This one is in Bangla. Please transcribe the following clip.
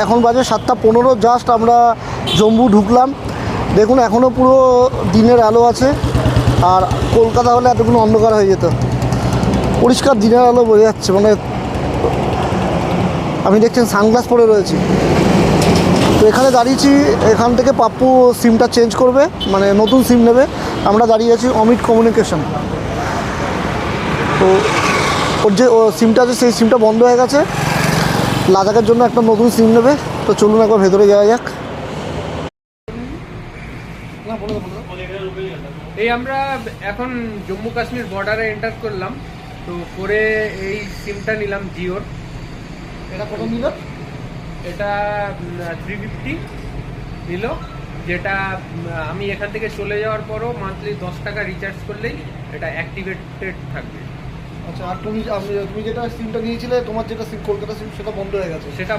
এখন বাজে 7:15, জাস্ট আমরা জম্মু ঢুকলাম। দেখুন এখনও পুরো দিনের আলো আছে, আর কলকাতা হলে এতক্ষণ অন্ধকার হয়ে যেত। পরিষ্কার দিনের আলো বোঝা যাচ্ছে, মানে আমি দেখছেন সানগ্লাস পরে রয়েছি। তো এখানে দাঁড়িয়েছি, এখান থেকে পাপ্পু সিমটা চেঞ্জ করবে, মানে নতুন সিম নেবে। আমরা দাঁড়িয়ে আছি অমিত কমিউনিকেশন। তো ওর যে সিমটা আছে সেই সিমটা বন্ধ হয়ে গেছে, লাদাখের জন্য একটা নতুন সিম নেবে। তো চলুন একবার ভেতরে যাওয়া যাক। এই আমরা এখন জম্মু কাশ্মীর বর্ডারে এন্টার করলাম, তো করে এই সিমটা নিলাম জিওর। এটা কত নিল? এটা 350 নিল, যেটা আমি এখান থেকে চলে যাওয়ার পরও মান্থলি 10 টাকা রিচার্জ করলেই এটা অ্যাক্টিভেটেড থাকবে। আচ্ছা, আর তুমি যেটা সিমটা নিয়েছিলে, তোমার যেটা সিম কলকাতা সিম, সেটা বন্ধ হয়ে গেছে। সেটা